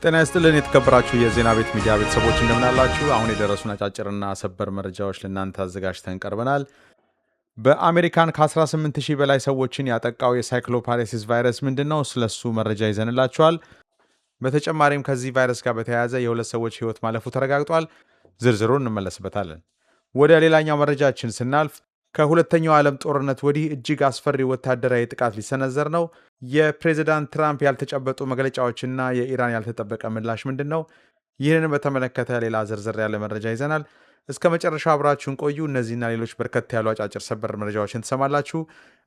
ጤና ይስጥልን የተከበራችሁ የዜና ቤት ሚዲያ ቤተሰቦች እንደምን አላችሁ? አሁን የደረሱን አጫጭርና ሰበር መረጃዎች ለእናንተ አዘጋጅተን ቀርበናል። በአሜሪካን ከ18000 በላይ ሰዎችን ያጠቃው የሳይክሎፓራሲስ ቫይረስ ምንድነው? ስለሱ መረጃ ይዘንላችኋል። በተጨማሪም ከዚህ ቫይረስ ጋር በተያያዘ የሁለት ሰዎች ህይወት ማለፉ ተረጋግጧል። ዝርዝሩን እንመለስበታለን። ወደ ሌላኛው መረጃችን ስናልፍ ከሁለተኛው ዓለም ጦርነት ወዲህ እጅግ አስፈሪ ወታደራዊ ጥቃት ሊሰነዘር ነው። የፕሬዝዳንት ትራምፕ ያልተጨበጡ መግለጫዎችና የኢራን ያልተጠበቀ ምላሽ ምንድን ነው? ይህንን በተመለከተ ሌላ ዝርዝር ያለ መረጃ ይዘናል። እስከ መጨረሻ አብራችሁን ቆዩ። እነዚህና ሌሎች በርከት ያሉ አጫጭር ሰበር መረጃዎችን ትሰማላችሁ።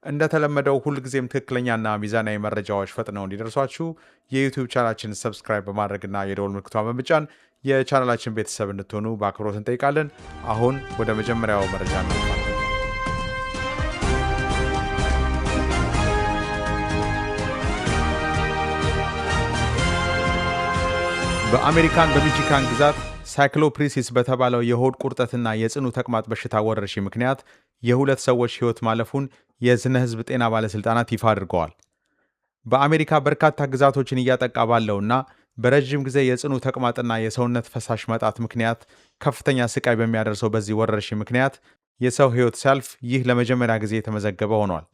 እንደተለመደው ሁልጊዜም ትክክለኛና ሚዛናዊ መረጃዎች ፈጥነው እንዲደርሷችሁ የዩቲዩብ ቻናላችንን ሰብስክራይብ በማድረግና የደወል ምልክቷን በመጫን የቻናላችን ቤተሰብ እንድትሆኑ በአክብሮት እንጠይቃለን። አሁን ወደ መጀመሪያው መረጃ እናልፋለን። በአሜሪካን በሚቺጋን ግዛት ሳይክሎፕሪሲስ በተባለው የሆድ ቁርጠትና የጽኑ ተቅማጥ በሽታ ወረርሽኝ ምክንያት የሁለት ሰዎች ሕይወት ማለፉን የስነ ሕዝብ ጤና ባለሥልጣናት ይፋ አድርገዋል። በአሜሪካ በርካታ ግዛቶችን እያጠቃ ባለውና በረዥም ጊዜ የጽኑ ተቅማጥና የሰውነት ፈሳሽ መጣት ምክንያት ከፍተኛ ስቃይ በሚያደርሰው በዚህ ወረርሽኝ ምክንያት የሰው ሕይወት ሲያልፍ ይህ ለመጀመሪያ ጊዜ የተመዘገበ ሆኗል።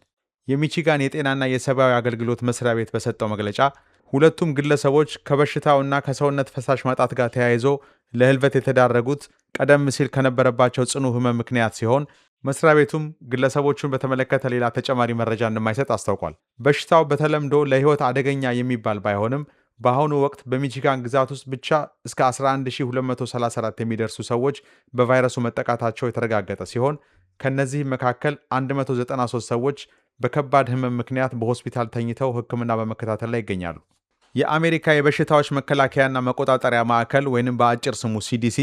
የሚቺጋን የጤናና የሰብአዊ አገልግሎት መስሪያ ቤት በሰጠው መግለጫ ሁለቱም ግለሰቦች ከበሽታውና ከሰውነት ፈሳሽ ማጣት ጋር ተያይዞ ለህልፈት የተዳረጉት ቀደም ሲል ከነበረባቸው ጽኑ ህመም ምክንያት ሲሆን መስሪያ ቤቱም ግለሰቦቹን በተመለከተ ሌላ ተጨማሪ መረጃ እንደማይሰጥ አስታውቋል። በሽታው በተለምዶ ለህይወት አደገኛ የሚባል ባይሆንም በአሁኑ ወቅት በሚቺጋን ግዛት ውስጥ ብቻ እስከ 11234 የሚደርሱ ሰዎች በቫይረሱ መጠቃታቸው የተረጋገጠ ሲሆን ከነዚህም መካከል 193 ሰዎች በከባድ ህመም ምክንያት በሆስፒታል ተኝተው ሕክምና በመከታተል ላይ ይገኛሉ። የአሜሪካ የበሽታዎች መከላከያና መቆጣጠሪያ ማዕከል ወይንም በአጭር ስሙ CDC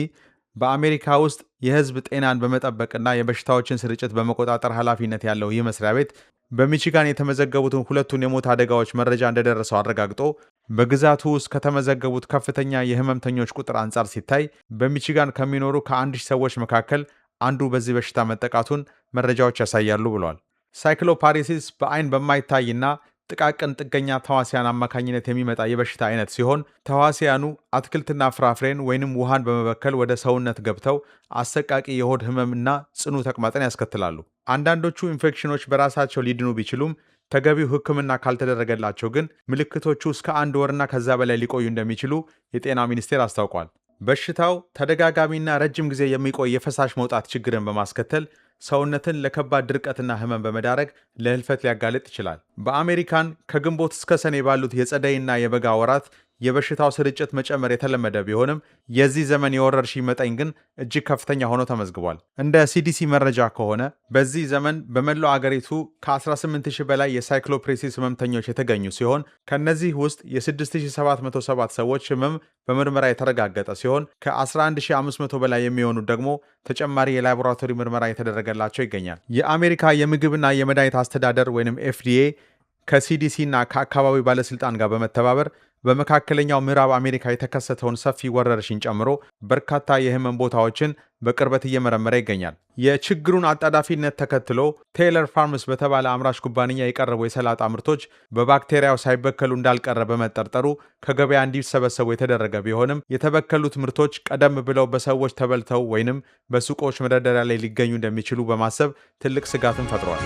በአሜሪካ ውስጥ የህዝብ ጤናን በመጠበቅና የበሽታዎችን ስርጭት በመቆጣጠር ኃላፊነት ያለው ይህ መስሪያ ቤት በሚቺጋን የተመዘገቡትን ሁለቱን የሞት አደጋዎች መረጃ እንደደረሰው አረጋግጦ በግዛቱ ውስጥ ከተመዘገቡት ከፍተኛ የህመምተኞች ቁጥር አንጻር ሲታይ በሚቺጋን ከሚኖሩ ከ1000 ሰዎች መካከል አንዱ በዚህ በሽታ መጠቃቱን መረጃዎች ያሳያሉ ብሏል። ሳይክሎፓራሲስ በአይን በማይታይና ጥቃቅን ጥገኛ ተዋሲያን አማካኝነት የሚመጣ የበሽታ አይነት ሲሆን ተዋሲያኑ አትክልትና ፍራፍሬን ወይንም ውሃን በመበከል ወደ ሰውነት ገብተው አሰቃቂ የሆድ ህመምና ጽኑ ተቅማጥን ያስከትላሉ። አንዳንዶቹ ኢንፌክሽኖች በራሳቸው ሊድኑ ቢችሉም ተገቢው ሕክምና ካልተደረገላቸው ግን ምልክቶቹ እስከ 1 ወርና ከዛ በላይ ሊቆዩ እንደሚችሉ የጤና ሚኒስቴር አስታውቋል። በሽታው ተደጋጋሚና ረጅም ጊዜ የሚቆይ የፈሳሽ መውጣት ችግርን በማስከተል ሰውነትን ለከባድ ድርቀትና ህመም በመዳረግ ለህልፈት ሊያጋልጥ ይችላል። በአሜሪካን ከግንቦት እስከ ሰኔ ባሉት የጸደይና የበጋ ወራት የበሽታው ስርጭት መጨመር የተለመደ ቢሆንም የዚህ ዘመን የወረርሽኝ መጠን ግን እጅግ ከፍተኛ ሆኖ ተመዝግቧል። እንደ CDC መረጃ ከሆነ በዚህ ዘመን በመላው አገሪቱ ከ18000 በላይ የሳይክሎፕሪሲስ ህመምተኞች የተገኙ ሲሆን ከነዚህ ውስጥ የ6707 ሰዎች ህመም በምርመራ የተረጋገጠ ሲሆን ከ11500 በላይ የሚሆኑት ደግሞ ተጨማሪ የላቦራቶሪ ምርመራ የተደረገላቸው ይገኛል። የአሜሪካ የምግብና የመድኃኒት አስተዳደር ወይም FDA ከCDC እና ከአካባቢው ባለስልጣን ጋር በመተባበር በመካከለኛው ምዕራብ አሜሪካ የተከሰተውን ሰፊ ወረርሽኝ ጨምሮ በርካታ የህመም ቦታዎችን በቅርበት እየመረመረ ይገኛል። የችግሩን አጣዳፊነት ተከትሎ ቴይለር ፋርምስ በተባለ አምራች ኩባንያ የቀረቡ የሰላጣ ምርቶች በባክቴሪያው ሳይበከሉ እንዳልቀረ በመጠርጠሩ ከገበያ እንዲሰበሰቡ የተደረገ ቢሆንም የተበከሉት ምርቶች ቀደም ብለው በሰዎች ተበልተው ወይንም በሱቆች መደርደሪያ ላይ ሊገኙ እንደሚችሉ በማሰብ ትልቅ ስጋትን ፈጥሯል።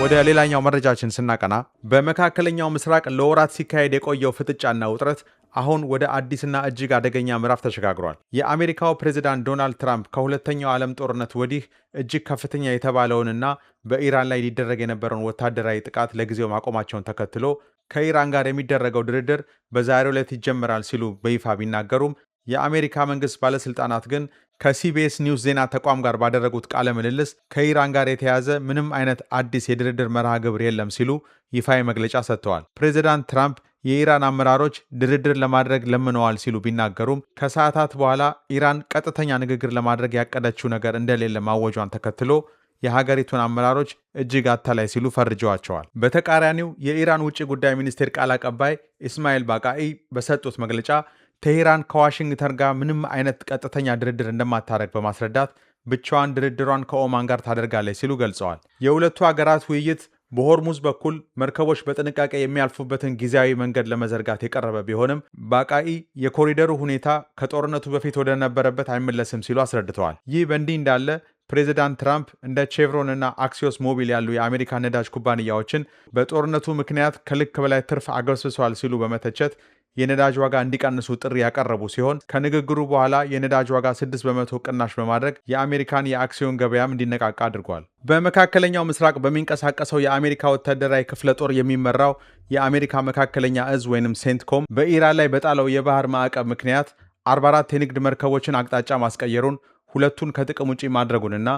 ወደ ሌላኛው መረጃችን ስናቀና በመካከለኛው ምስራቅ ለወራት ሲካሄድ የቆየው ፍጥጫና ውጥረት አሁን ወደ አዲስና እጅግ አደገኛ ምዕራፍ ተሸጋግሯል። የአሜሪካው ፕሬዝዳንት ዶናልድ ትራምፕ ከሁለተኛው ዓለም ጦርነት ወዲህ እጅግ ከፍተኛ የተባለውንና በኢራን ላይ ሊደረግ የነበረውን ወታደራዊ ጥቃት ለጊዜው ማቆማቸውን ተከትሎ ከኢራን ጋር የሚደረገው ድርድር በዛሬው ዕለት ይጀምራል ሲሉ በይፋ ቢናገሩም የአሜሪካ መንግስት ባለስልጣናት ግን ከሲቢኤስ ኒውስ ዜና ተቋም ጋር ባደረጉት ቃለ ምልልስ ከኢራን ጋር የተያዘ ምንም አይነት አዲስ የድርድር መርሃ ግብር የለም ሲሉ ይፋዊ መግለጫ ሰጥተዋል። ፕሬዚዳንት ትራምፕ የኢራን አመራሮች ድርድር ለማድረግ ለምነዋል ሲሉ ቢናገሩም ከሰዓታት በኋላ ኢራን ቀጥተኛ ንግግር ለማድረግ ያቀደችው ነገር እንደሌለ ማወጇን ተከትሎ የሀገሪቱን አመራሮች እጅግ አታላይ ሲሉ ፈርጀዋቸዋል። በተቃራኒው የኢራን ውጭ ጉዳይ ሚኒስቴር ቃል አቀባይ ኢስማኤል ባቃኢ በሰጡት መግለጫ ቴሄራን ከዋሽንግተን ጋር ምንም አይነት ቀጥተኛ ድርድር እንደማታደርግ በማስረዳት ብቻዋን ድርድሯን ከኦማን ጋር ታደርጋለች ሲሉ ገልጸዋል። የሁለቱ ሀገራት ውይይት በሆርሙዝ በኩል መርከቦች በጥንቃቄ የሚያልፉበትን ጊዜያዊ መንገድ ለመዘርጋት የቀረበ ቢሆንም ባቃኢ የኮሪደሩ ሁኔታ ከጦርነቱ በፊት ወደ ነበረበት አይመለስም ሲሉ አስረድተዋል። ይህ በእንዲህ እንዳለ ፕሬዚዳንት ትራምፕ እንደ ቼቭሮን እና አክሲዮስ ሞቢል ያሉ የአሜሪካ ነዳጅ ኩባንያዎችን በጦርነቱ ምክንያት ከልክ በላይ ትርፍ አግበስብሰዋል ሲሉ በመተቸት የነዳጅ ዋጋ እንዲቀንሱ ጥሪ ያቀረቡ ሲሆን ከንግግሩ በኋላ የነዳጅ ዋጋ 6 በመቶ ቅናሽ በማድረግ የአሜሪካን የአክሲዮን ገበያም እንዲነቃቃ አድርጓል። በመካከለኛው ምስራቅ በሚንቀሳቀሰው የአሜሪካ ወታደራዊ ክፍለ ጦር የሚመራው የአሜሪካ መካከለኛ እዝ ወይም ሴንትኮም በኢራን ላይ በጣለው የባህር ማዕቀብ ምክንያት 44 የንግድ መርከቦችን አቅጣጫ ማስቀየሩን፣ ሁለቱን ከጥቅም ውጪ ማድረጉንና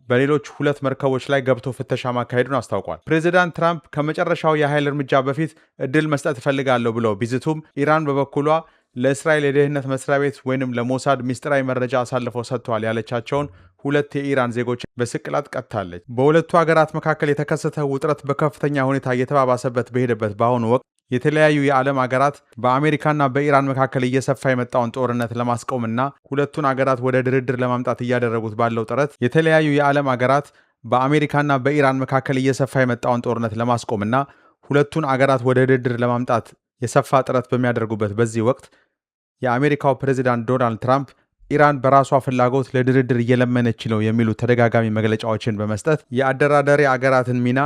በሌሎች 2 መርከቦች ላይ ገብቶ ፍተሻ ማካሄዱን አስታውቋል። ፕሬዚዳንት ትራምፕ ከመጨረሻው የኃይል እርምጃ በፊት እድል መስጠት እፈልጋለሁ ብለው ቢዝቱም ኢራን በበኩሏ ለእስራኤል የደህንነት መስሪያ ቤት ወይም ለሞሳድ ሚስጥራዊ መረጃ አሳልፈው ሰጥተዋል ያለቻቸውን 2 የኢራን ዜጎች በስቅላት ቀጥታለች። በሁለቱ ሀገራት መካከል የተከሰተው ውጥረት በከፍተኛ ሁኔታ እየተባባሰበት በሄደበት በአሁኑ ወቅት የተለያዩ የዓለም ሀገራት በአሜሪካና በኢራን መካከል እየሰፋ የመጣውን ጦርነት ለማስቆምና ሁለቱን ሀገራት ወደ ድርድር ለማምጣት እያደረጉት ባለው ጥረት የተለያዩ የዓለም ሀገራት በአሜሪካና በኢራን መካከል እየሰፋ የመጣውን ጦርነት ለማስቆምና ሁለቱን ሀገራት ወደ ድርድር ለማምጣት የሰፋ ጥረት በሚያደርጉበት በዚህ ወቅት የአሜሪካው ፕሬዚዳንት ዶናልድ ትራምፕ ኢራን በራሷ ፍላጎት ለድርድር እየለመነች ነው የሚሉ ተደጋጋሚ መግለጫዎችን በመስጠት የአደራዳሪ አገራትን ሚና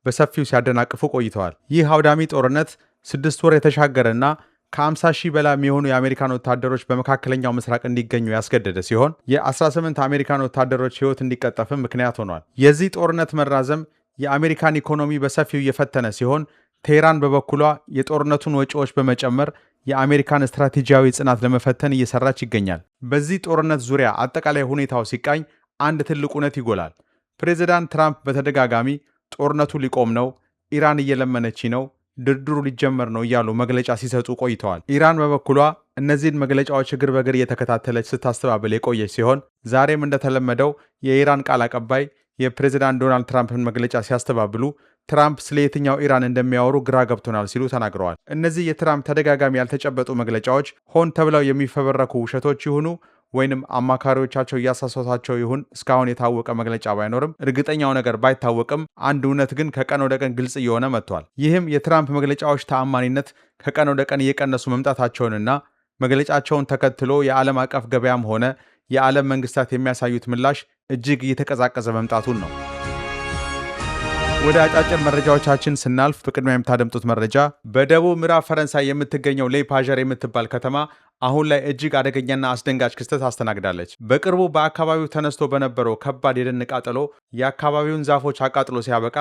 በሰፊው ሲያደናቅፉ ቆይተዋል። ይህ አውዳሚ ጦርነት 6 ወር የተሻገረና ከ50 ሺህ በላይ የሚሆኑ የአሜሪካን ወታደሮች በመካከለኛው ምስራቅ እንዲገኙ ያስገደደ ሲሆን የ18 አሜሪካን ወታደሮች ሕይወት እንዲቀጠፍም ምክንያት ሆኗል። የዚህ ጦርነት መራዘም የአሜሪካን ኢኮኖሚ በሰፊው እየፈተነ ሲሆን ቴህራን በበኩሏ የጦርነቱን ወጪዎች በመጨመር የአሜሪካን ስትራቴጂያዊ ጽናት ለመፈተን እየሰራች ይገኛል። በዚህ ጦርነት ዙሪያ አጠቃላይ ሁኔታው ሲቃኝ አንድ ትልቅ እውነት ይጎላል። ፕሬዚዳንት ትራምፕ በተደጋጋሚ ጦርነቱ ሊቆም ነው፣ ኢራን እየለመነች ነው፣ ድርድሩ ሊጀመር ነው እያሉ መግለጫ ሲሰጡ ቆይተዋል። ኢራን በበኩሏ እነዚህን መግለጫዎች እግር በእግር እየተከታተለች ስታስተባብል የቆየች ሲሆን ዛሬም እንደተለመደው የኢራን ቃል አቀባይ የፕሬዚዳንት ዶናልድ ትራምፕን መግለጫ ሲያስተባብሉ ትራምፕ ስለ የትኛው ኢራን እንደሚያወሩ ግራ ገብቶናል ሲሉ ተናግረዋል። እነዚህ የትራምፕ ተደጋጋሚ ያልተጨበጡ መግለጫዎች ሆን ተብለው የሚፈበረኩ ውሸቶች ይሁኑ ወይንም አማካሪዎቻቸው እያሳሳቷቸው ይሁን እስካሁን የታወቀ መግለጫ ባይኖርም እርግጠኛው ነገር ባይታወቅም አንድ እውነት ግን ከቀን ወደ ቀን ግልጽ እየሆነ መጥቷል። ይህም የትራምፕ መግለጫዎች ተአማኒነት ከቀን ወደ ቀን እየቀነሱ መምጣታቸውንና መግለጫቸውን ተከትሎ የዓለም አቀፍ ገበያም ሆነ የዓለም መንግስታት የሚያሳዩት ምላሽ እጅግ እየተቀዛቀዘ መምጣቱን ነው። ወደ አጫጭር መረጃዎቻችን ስናልፍ በቅድሚያ የምታደምጡት መረጃ በደቡብ ምዕራብ ፈረንሳይ የምትገኘው ሌ ፓዠር የምትባል ከተማ አሁን ላይ እጅግ አደገኛና አስደንጋጭ ክስተት አስተናግዳለች። በቅርቡ በአካባቢው ተነስቶ በነበረው ከባድ የደን ቃጠሎ የአካባቢውን ዛፎች አቃጥሎ ሲያበቃ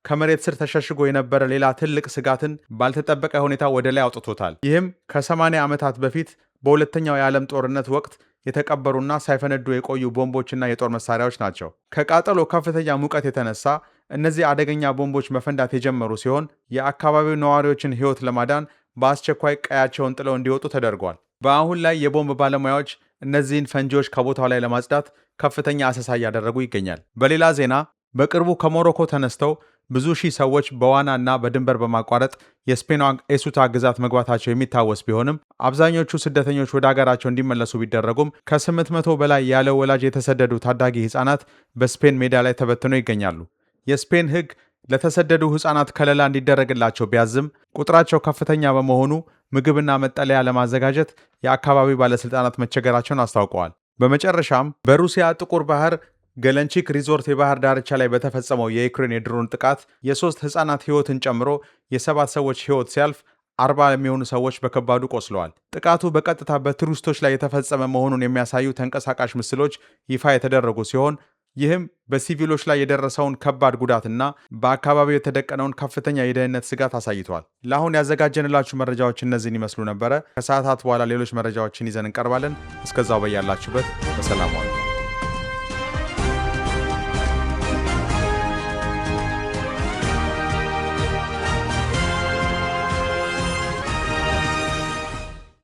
ከመሬት ስር ተሸሽጎ የነበረ ሌላ ትልቅ ስጋትን ባልተጠበቀ ሁኔታ ወደ ላይ አውጥቶታል። ይህም ከ80 ዓመታት በፊት በሁለተኛው የዓለም ጦርነት ወቅት የተቀበሩና ሳይፈነዱ የቆዩ ቦምቦችና የጦር መሳሪያዎች ናቸው። ከቃጠሎ ከፍተኛ ሙቀት የተነሳ እነዚህ አደገኛ ቦምቦች መፈንዳት የጀመሩ ሲሆን የአካባቢው ነዋሪዎችን ሕይወት ለማዳን በአስቸኳይ ቀያቸውን ጥለው እንዲወጡ ተደርጓል። በአሁን ላይ የቦምብ ባለሙያዎች እነዚህን ፈንጂዎች ከቦታው ላይ ለማጽዳት ከፍተኛ አሰሳ እያደረጉ ይገኛል። በሌላ ዜና በቅርቡ ከሞሮኮ ተነስተው ብዙ ሺህ ሰዎች በዋናና በድንበር በማቋረጥ የስፔኗ ኤሱታ ግዛት መግባታቸው የሚታወስ ቢሆንም አብዛኞቹ ስደተኞች ወደ ሀገራቸው እንዲመለሱ ቢደረጉም ከ800 በላይ ያለ ወላጅ የተሰደዱ ታዳጊ ሕፃናት በስፔን ሜዳ ላይ ተበትነው ይገኛሉ። የስፔን ሕግ ለተሰደዱ ሕፃናት ከለላ እንዲደረግላቸው ቢያዝም ቁጥራቸው ከፍተኛ በመሆኑ ምግብና መጠለያ ለማዘጋጀት የአካባቢው ባለሥልጣናት መቸገራቸውን አስታውቀዋል። በመጨረሻም በሩሲያ ጥቁር ባህር ገለንቺክ ሪዞርት የባህር ዳርቻ ላይ በተፈጸመው የዩክሬን የድሮን ጥቃት የ3 ሕፃናት ሕይወትን ጨምሮ የ7 ሰዎች ሕይወት ሲያልፍ 40 የሚሆኑ ሰዎች በከባዱ ቆስለዋል። ጥቃቱ በቀጥታ በቱሪስቶች ላይ የተፈጸመ መሆኑን የሚያሳዩ ተንቀሳቃሽ ምስሎች ይፋ የተደረጉ ሲሆን ይህም በሲቪሎች ላይ የደረሰውን ከባድ ጉዳትና በአካባቢው የተደቀነውን ከፍተኛ የደህንነት ስጋት አሳይቷል። ለአሁን ያዘጋጀንላችሁ መረጃዎች እነዚህን ይመስሉ ነበረ። ከሰዓታት በኋላ ሌሎች መረጃዎችን ይዘን እንቀርባለን። እስከዛው በያላችሁበት በሰላም ዋሉ።